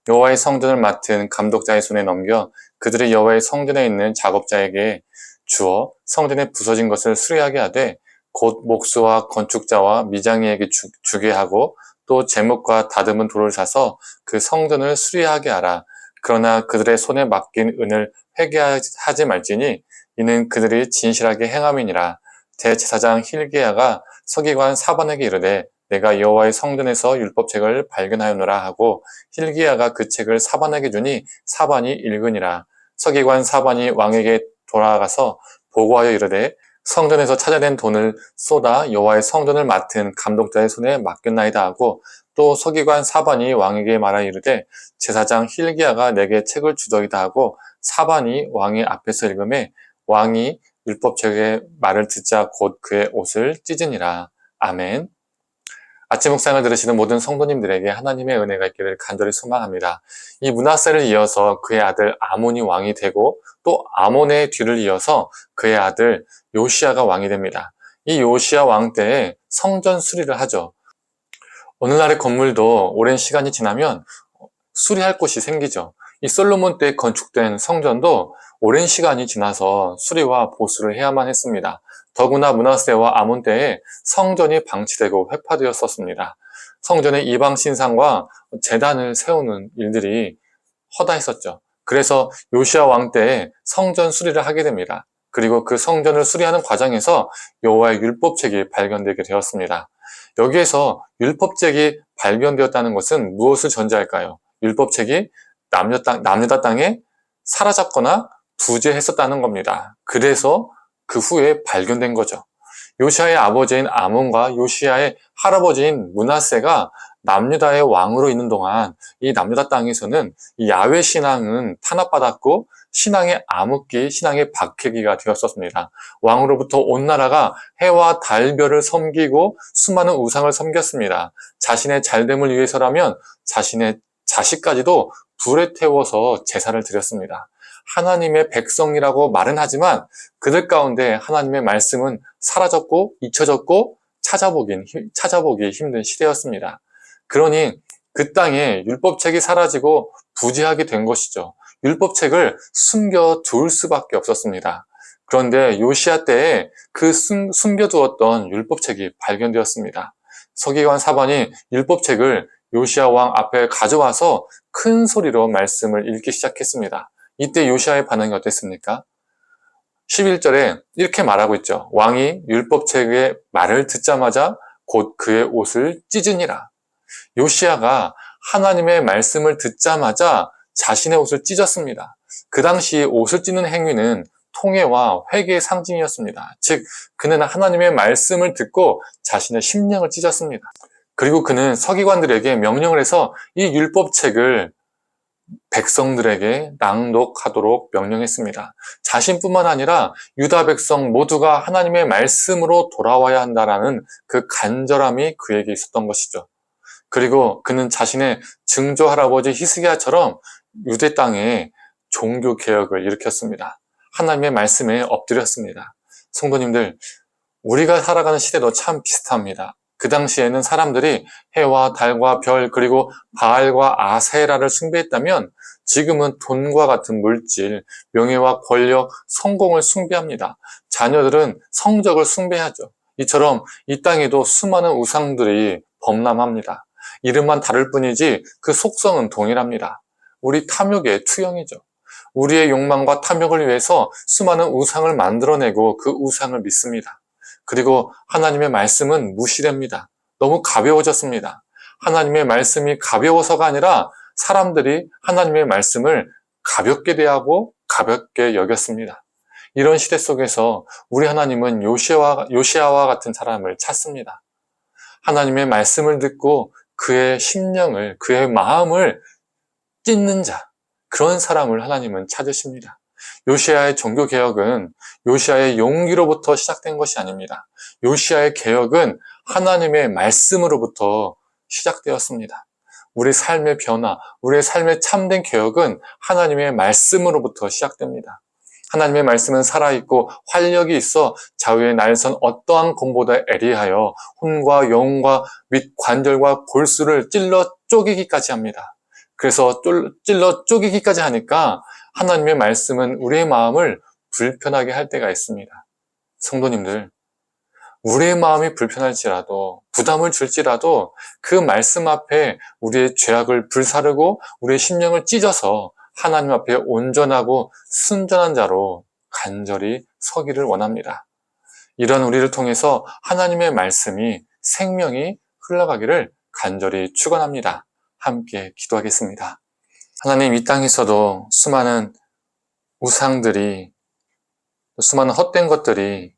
여호와의 성전을 맡은 감독자의 손에 넘겨 그들이 여호와의 성전에 있는 작업자에게 주어 성전에 부서진 것을 수리하게 하되 곧 목수와 건축자와 미장이에게 주게 하고 또 제목과 다듬은 돌을 사서 그 성전을 수리하게 하라. 그러나 그들의 손에 맡긴 은을 회개하지 말지니 이는 그들이 진실하게 행함이니라. 대제사장 힐기야가 서기관 사반에게 이르되 내가 여호와의 성전에서 율법책을 발견하였노라 하고 힐기야가 그 책을 사반에게 주니 사반이 읽으니라. 서기관 사반이 왕에게 돌아가서 보고하여 이르되 성전에서 찾아낸 돈을 쏟아 여호와의 성전을 맡은 감독자의 손에 맡겼나이다 하고 또 서기관 사반이 왕에게 말하여 이르되 제사장 힐기야가 내게 책을 주더이다 하고 사반이 왕의 앞에서 읽음에 왕이 율법책의 말을 듣자 곧 그의 옷을 찢으니라. 아멘. 아침 묵상을 들으시는 모든 성도님들에게 하나님의 은혜가 있기를 간절히 소망합니다. 이 므낫세를 이어서 그의 아들 아몬이 왕이 되고 또 아몬의 뒤를 이어서 그의 아들 요시야가 왕이 됩니다. 이 요시야 왕 때에 성전 수리를 하죠. 오늘날의 건물도 오랜 시간이 지나면 수리할 곳이 생기죠. 이 솔로몬 때 건축된 성전도 오랜 시간이 지나서 수리와 보수를 해야만 했습니다. 더구나 므낫세와 아몬 때에 성전이 방치되고 회파되었었습니다. 성전에 이방 신상과 제단을 세우는 일들이 허다했었죠. 그래서 요시야 왕 때에 성전 수리를 하게 됩니다. 그리고 그 성전을 수리하는 과정에서 여호와의 율법책이 발견되게 되었습니다. 여기에서 율법책이 발견되었다는 것은 무엇을 전제할까요? 율법책이 남유다 땅에 사라졌거나 부재했었다는 겁니다. 그래서 그 후에 발견된 거죠. 요시야의 아버지인 아몬과 요시야의 할아버지인 므낫세가 남유다의 왕으로 있는 동안 이 남유다 땅에서는 이 야훼 신앙은 탄압받았고 신앙의 암흑기, 신앙의 박해기가 되었었습니다. 왕으로부터 온 나라가 해와 달별을 섬기고 수많은 우상을 섬겼습니다. 자신의 잘됨을 위해서라면 자신의 자식까지도 불에 태워서 제사를 드렸습니다. 하나님의 백성이라고 말은 하지만 그들 가운데 하나님의 말씀은 사라졌고 잊혀졌고 찾아보기 힘든 시대였습니다. 그러니 그 땅에 율법책이 사라지고 부재하게 된 것이죠. 율법책을 숨겨둘 수밖에 없었습니다. 그런데 요시야 때에 그 숨겨두었던 율법책이 발견되었습니다. 서기관 사반이 율법책을 요시야 왕 앞에 가져와서 큰 소리로 말씀을 읽기 시작했습니다. 이때 요시야의 반응이 어땠습니까? 11절에 이렇게 말하고 있죠. 왕이 율법책의 말을 듣자마자 곧 그의 옷을 찢으니라. 요시야가 하나님의 말씀을 듣자마자 자신의 옷을 찢었습니다. 그 당시 옷을 찢는 행위는 통회와 회개의 상징이었습니다. 즉, 그는 하나님의 말씀을 듣고 자신의 심령을 찢었습니다. 그리고 그는 서기관들에게 명령을 해서 이 율법책을 백성들에게 낭독하도록 명령했습니다. 자신뿐만 아니라 유다 백성 모두가 하나님의 말씀으로 돌아와야 한다라는 그 간절함이 그에게 있었던 것이죠. 그리고 그는 자신의 증조 할아버지 히스기야처럼 유대 땅에 종교 개혁을 일으켰습니다. 하나님의 말씀에 엎드렸습니다. 성도님들, 우리가 살아가는 시대도 참 비슷합니다. 그 당시에는 사람들이 해와 달과 별 그리고 바알과 아세라를 숭배했다면 지금은 돈과 같은 물질, 명예와 권력, 성공을 숭배합니다. 자녀들은 성적을 숭배하죠. 이처럼 이 땅에도 수많은 우상들이 범람합니다. 이름만 다를 뿐이지 그 속성은 동일합니다. 우리 탐욕의 투영이죠. 우리의 욕망과 탐욕을 위해서 수많은 우상을 만들어내고 그 우상을 믿습니다. 그리고 하나님의 말씀은 무시됩니다. 너무 가벼워졌습니다. 하나님의 말씀이 가벼워서가 아니라 사람들이 하나님의 말씀을 가볍게 대하고 가볍게 여겼습니다. 이런 시대 속에서 우리 하나님은 요시야와 같은 사람을 찾습니다. 하나님의 말씀을 듣고 그의 심령을, 그의 마음을 찢는 자, 그런 사람을 하나님은 찾으십니다. 요시야의 종교개혁은 요시야의 용기로부터 시작된 것이 아닙니다. 요시야의 개혁은 하나님의 말씀으로부터 시작되었습니다. 우리 삶의 변화, 우리의 삶의 참된 개혁은 하나님의 말씀으로부터 시작됩니다. 하나님의 말씀은 살아있고 활력이 있어 좌우의 날선 어떠한 검보다 애리하여 혼과 영과 및 관절과 골수를 찔러 쪼개기까지 합니다. 그래서 찔러 쪼개기까지 하니까 하나님의 말씀은 우리의 마음을 불편하게 할 때가 있습니다. 성도님들, 우리의 마음이 불편할지라도 부담을 줄지라도 그 말씀 앞에 우리의 죄악을 불사르고 우리의 심령을 찢어서 하나님 앞에 온전하고 순전한 자로 간절히 서기를 원합니다. 이런 우리를 통해서 하나님의 말씀이 생명이 흘러가기를 간절히 축원합니다. 함께 기도하겠습니다. 하나님, 이 땅에서도 수많은 우상들이, 수많은 헛된 것들이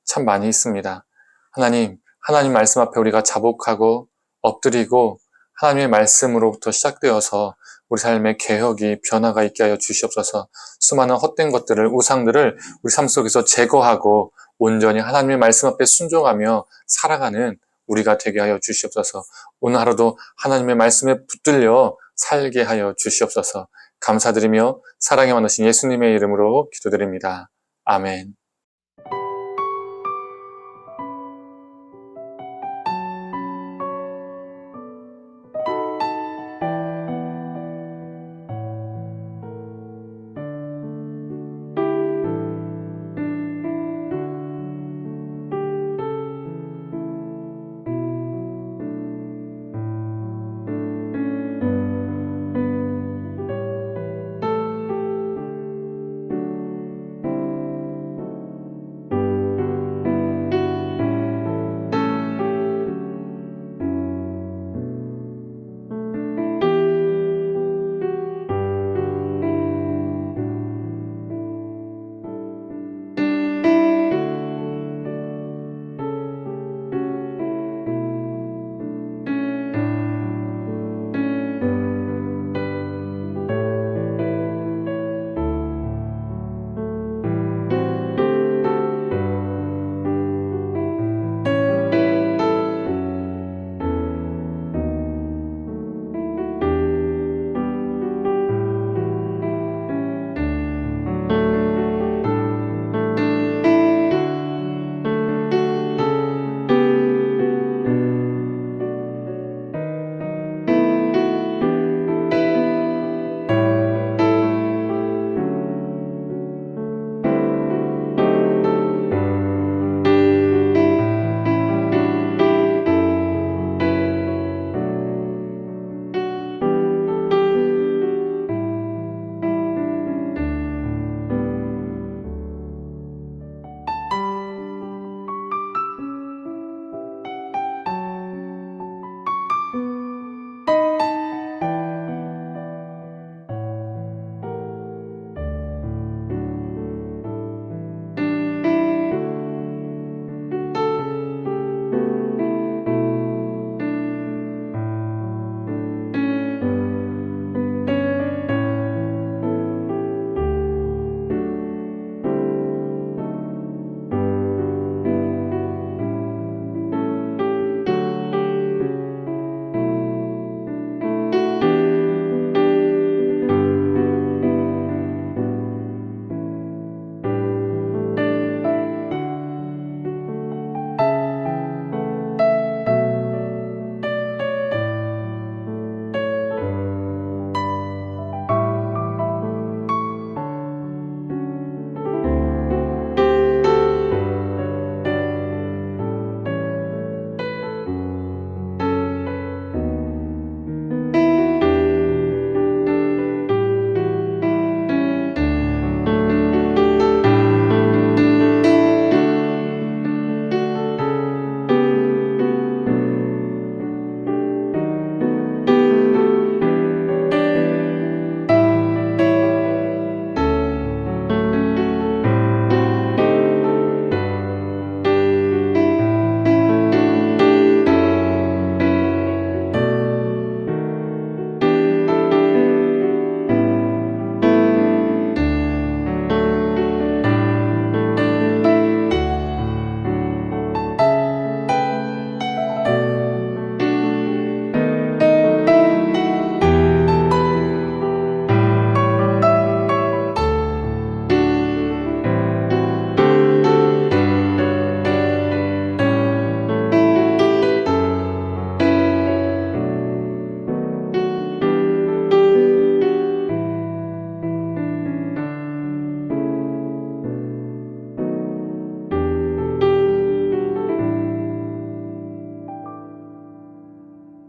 참 많이 있습니다. 하나님 말씀 앞에 우리가 자복하고 엎드리고 하나님의 말씀으로부터 시작되어서 우리 삶의 개혁이 변화가 있게 하여 주시옵소서. 수많은 헛된 것들을, 우상들을 우리 삶 속에서 제거하고 온전히 하나님의 말씀 앞에 순종하며 살아가는 우리가 되게 하여 주시옵소서. 오늘 하루도 하나님의 말씀에 붙들려 살게 하여 주시옵소서. 감사드리며 사랑에 많으신 예수님의 이름으로 기도드립니다. 아멘.